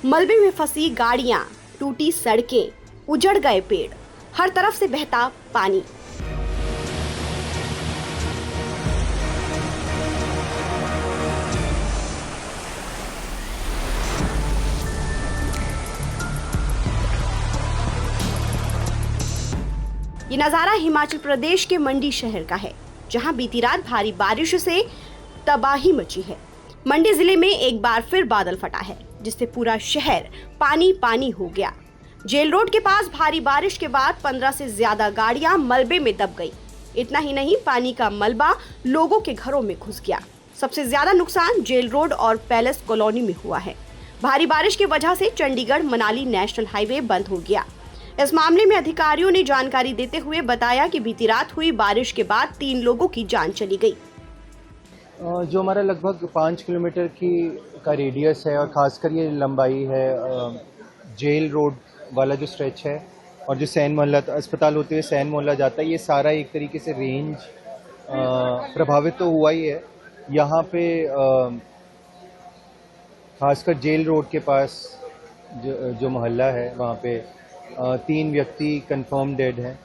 मलबे में फंसी गाड़ियां, टूटी सड़कें, उजड़ गए पेड़, हर तरफ से बहता पानी। ये नजारा हिमाचल प्रदेश के मंडी शहर का है, जहां बीती रात भारी बारिश से तबाही मची है। मंडी जिले में एक बार फिर बादल फटा है, जिससे पूरा शहर पानी पानी हो गया। जेल रोड के पास भारी बारिश के बाद 15 से ज्यादा गाड़ियां मलबे में दब गई। इतना ही नहीं, पानी का मलबा लोगों के घरों में घुस गया। सबसे ज्यादा नुकसान जेल रोड और पैलेस कॉलोनी में हुआ है। भारी बारिश की वजह से चंडीगढ़ मनाली नेशनल हाईवे बंद हो गया। इस मामले में अधिकारियों ने जानकारी देते हुए बताया कि बीती रात हुई बारिश के बाद 3 लोगों की जान चली गई। जो हमारा लगभग 5 किलोमीटर का रेडियस है और खासकर ये लंबाई है जेल रोड वाला जो स्ट्रेच है और जो सैन मोहल्ला अस्पताल होते हुए सैन मोहल्ला जाता है, ये सारा एक तरीके से रेंज प्रभावित तो हुआ ही है। यहाँ पे खासकर जेल रोड के पास जो मोहल्ला है वहाँ पे 3 व्यक्ति कंफर्म डेड हैं।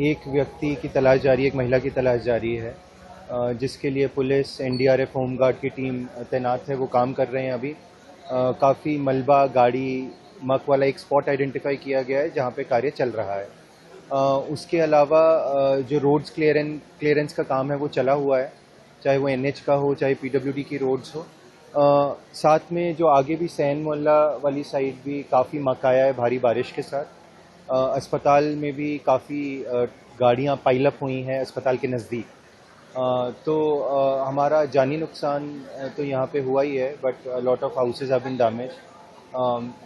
एक व्यक्ति की तलाश जारी है, एक महिला की तलाश जारी है, जिसके लिए पुलिस, एनडीआरएफ, होमगार्ड की टीम तैनात है। वो काम कर रहे हैं अभी। काफ़ी मलबा, गाड़ी, मक वाला एक स्पॉट आइडेंटिफाई किया गया है जहाँ पे कार्य चल रहा है। उसके अलावा जो रोड्स क्लियरेंस का काम है वो चला हुआ है, चाहे वो एनएच का हो, चाहे पीडब्ल्यूडी की रोड्स हो। साथ में जो आगे भी सैन मोहल्ला वाली साइड भी काफ़ी मक आया है भारी बारिश के साथ। अस्पताल में भी काफ़ी गाड़ियाँ पाइलअप हुई हैं अस्पताल के नज़दीक। तो हमारा जानी नुकसान तो यहाँ पे हुआ ही है, but lot of houses have been damage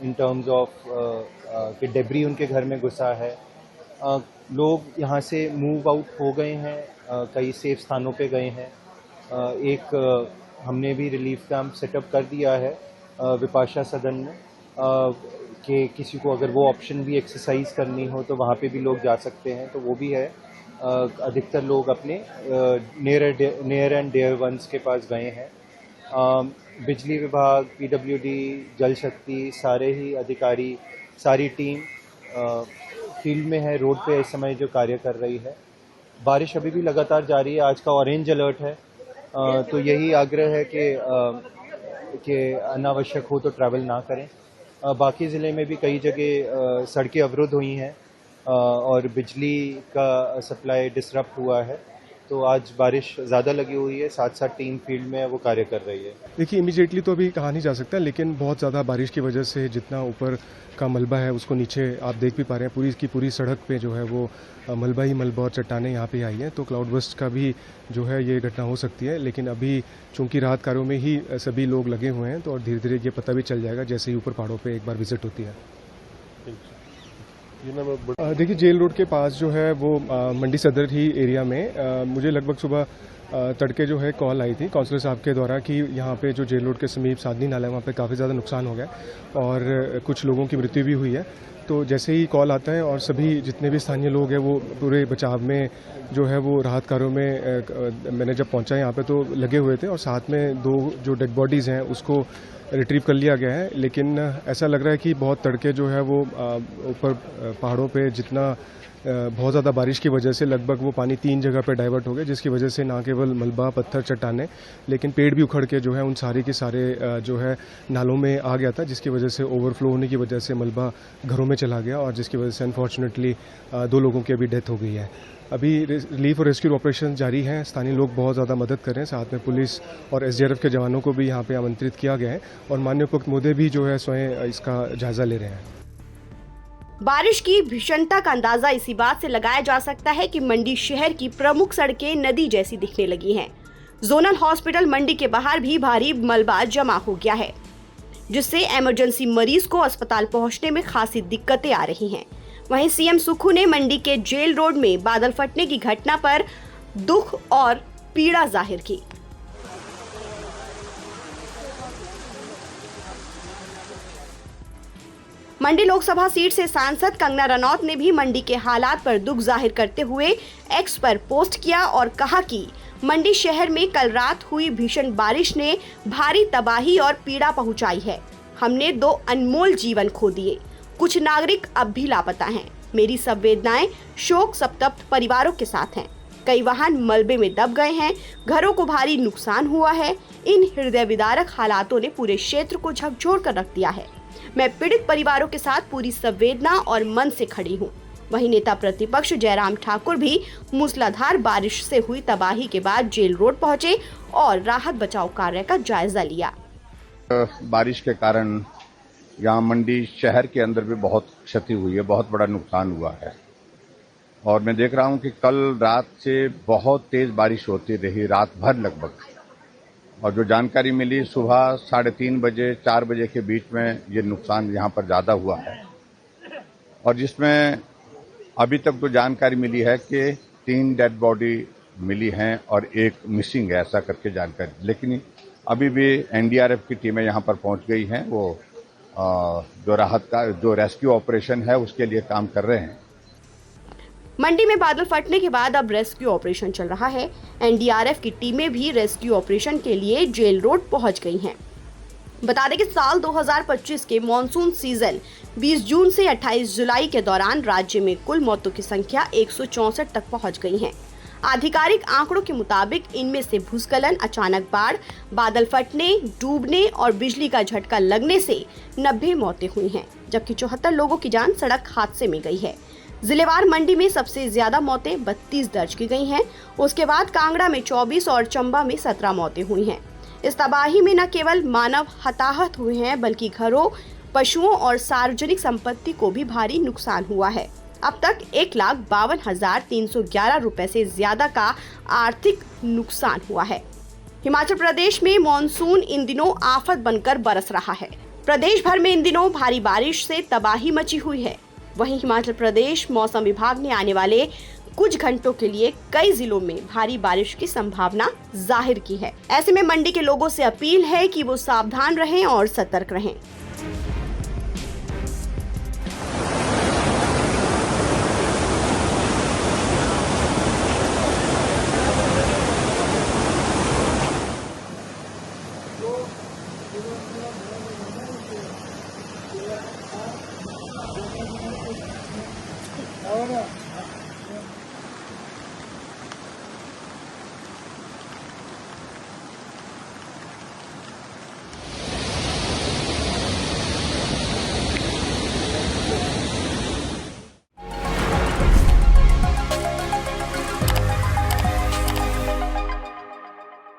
in terms of कि डेब्री उनके घर में घुसा है। लोग यहाँ से मूव आउट हो गए हैं, कई सेफ स्थानों पे गए हैं। एक हमने भी रिलीफ कैंप सेटअप कर दिया है विपाशा सदन में, कि किसी को अगर वो ऑप्शन भी एक्सरसाइज करनी हो तो वहाँ पे भी लोग जा सकते हैं, तो वो भी है। अधिकतर लोग अपने नियर एंड डियर वंस के पास गए हैं। बिजली विभाग, पीडब्ल्यूडी, जल शक्ति, सारे ही अधिकारी, सारी टीम फील्ड में है, रोड पे इस समय जो कार्य कर रही है। बारिश अभी भी लगातार जारी है। आज का ऑरेंज अलर्ट है, तो यही आग्रह है कि अनावश्यक हो तो ट्रैवल ना करें। बाकी ज़िले में भी कई जगह सड़कें अवरुद्ध हुई हैं और बिजली का सप्लाई डिसरप्ट हुआ है। तो आज बारिश ज़्यादा लगी हुई है, साथ साथ टीम फील्ड में वो कार्य कर रही है। देखिए, इमीडिएटली तो अभी कहा नहीं जा सकता, लेकिन बहुत ज़्यादा बारिश की वजह से जितना ऊपर का मलबा है उसको नीचे आप देख भी पा रहे हैं। पूरी की पूरी सड़क पे जो है वो मलबा ही मलबा और चट्टानें यहाँ पे आई हैं। तो क्लाउड बर्स्ट का भी जो है ये घटना हो सकती है, लेकिन अभी चूंकि राहत कार्यों में ही सभी लोग लगे हुए हैं, तो और धीरे धीरे ये पता भी चल जाएगा जैसे ही ऊपर पहाड़ों पर एक बार विजिट होती है। देखिए, जेल रोड के पास जो है वो मंडी सदर ही एरिया में मुझे लगभग सुबह तड़के जो है कॉल आई थी काउंसलर साहब के द्वारा कि यहाँ पे जो जेल रोड के समीप साधनी नाला है वहाँ पे काफ़ी ज़्यादा नुकसान हो गया और कुछ लोगों की मृत्यु भी हुई है। तो जैसे ही कॉल आता है और सभी जितने भी स्थानीय लोग हैं वो पूरे बचाव में जो है वो राहत कार्यों में मैंने जब पहुँचा यहाँ पे तो लगे हुए थे और साथ में 2 जो डेड बॉडीज़ हैं उसको रिट्रीव कर लिया गया है। लेकिन ऐसा लग रहा है कि बहुत तड़के जो है वो ऊपर पहाड़ों पे जितना बहुत ज़्यादा बारिश की वजह से लगभग वो पानी 3 जगह पे डाइवर्ट हो गया, जिसकी वजह से ना केवल मलबा, पत्थर, चट्टाने, लेकिन पेड़ भी उखड़ के जो है उन सारे के सारे जो है नालों में आ गया था, जिसकी वजह से ओवरफ्लो होने की वजह से मलबा घरों में चला गया और जिसकी वजह से अनफॉर्चुनेटली 2 लोगों की अभी डेथ हो गई है। अभी रिलीफ और रेस्क्यू ऑपरेशन जारी हैं। स्थानीय लोग बहुत ज़्यादा मदद कर रहे हैं। साथ में पुलिस और एसडीआरएफ के जवानों को भी यहाँ पे आमंत्रित किया गया है और माननीय उपायुक्त महोदय भी जो है स्वयं इसका जायजा ले रहे हैं। बारिश की भीषणता का अंदाजा इसी बात से लगाया जा सकता है कि मंडी शहर की प्रमुख सड़कें नदी जैसी दिखने लगी हैं। जोनल हॉस्पिटल मंडी के बाहर भी भारी मलबा जमा हो गया है, जिससे इमरजेंसी मरीज को अस्पताल पहुंचने में खासी दिक्कतें आ रही हैं। वहीं सीएम सुक्खू ने मंडी के जेल रोड में बादल फटने की घटना पर दुख और पीड़ा जाहिर की। मंडी लोकसभा सीट से सांसद कंगना रनौत ने भी मंडी के हालात पर दुख जाहिर करते हुए एक्स पर पोस्ट किया और कहा कि मंडी शहर में कल रात हुई भीषण बारिश ने भारी तबाही और पीड़ा पहुंचाई है। हमने 2 अनमोल जीवन खो दिए। कुछ नागरिक अब भी लापता हैं। मेरी संवेदनाएं शोक संतप्त परिवारों के साथ हैं। कई वाहन मलबे में दब गए हैं, घरों को भारी नुकसान हुआ है। इन हृदय विदारक हालातों ने पूरे क्षेत्र को झकझोर कर रख दिया है। मैं पीड़ित परिवारों के साथ पूरी संवेदना और मन से खड़ी हूँ। वहीं नेता प्रतिपक्ष जयराम ठाकुर भी मूसलाधार बारिश से हुई तबाही के बाद जेल रोड पहुंचे और राहत बचाव कार्य का जायजा लिया। बारिश के कारण यहाँ मंडी शहर के अंदर भी बहुत क्षति हुई है, बहुत बड़ा नुकसान हुआ है। और मैं देख रहा हूँ कि कल रात से बहुत तेज बारिश होती रही, रात भर लगभग। और जो जानकारी मिली सुबह 3:30 बजे 4 बजे के बीच में ये नुकसान यहाँ पर ज़्यादा हुआ है। और जिसमें अभी तक तो जानकारी मिली है कि 3 डेड बॉडी मिली हैं और 1 मिसिंग है, ऐसा करके जानकारी। लेकिन अभी भी एनडीआरएफ की टीमें यहाँ पर पहुँच गई हैं। वो जो राहत का जो रेस्क्यू ऑपरेशन है उसके लिए काम कर रहे हैं। मंडी में बादल फटने के बाद अब रेस्क्यू ऑपरेशन चल रहा है। एनडीआरएफ की टीमें भी रेस्क्यू ऑपरेशन के लिए जेल रोड पहुंच गई हैं। बता दें कि साल 2025 के मॉनसून सीजन 20 जून से 28 जुलाई के दौरान राज्य में कुल मौतों की संख्या 164 तक पहुंच गई है। आधिकारिक आंकड़ों के मुताबिक इनमें से भूस्खलन, अचानक बाढ़, बादल फटने, डूबने और बिजली का झटका लगने से 90 मौतें हुई हैं, जबकि 74 लोगों की जान सड़क हादसे में गई है। जिलेवार मंडी में सबसे ज्यादा मौतें 32 दर्ज की गई हैं। उसके बाद कांगड़ा में 24 और चंबा में 17 मौतें हुई हैं। इस तबाही में न केवल मानव हताहत हुए हैं, बल्कि घरों, पशुओं और सार्वजनिक संपत्ति को भी भारी नुकसान हुआ है। अब तक 1,52,311 रुपए से ज्यादा का आर्थिक नुकसान हुआ है। हिमाचल प्रदेश में मॉनसून इन दिनों आफत बनकर बरस रहा है। प्रदेश भर में इन दिनों भारी बारिश से तबाही मची हुई है। वहीं हिमाचल प्रदेश मौसम विभाग ने आने वाले कुछ घंटों के लिए कई जिलों में भारी बारिश की संभावना जाहिर की है। ऐसे में मंडी के लोगों से अपील है कि वो सावधान रहें और सतर्क रहें।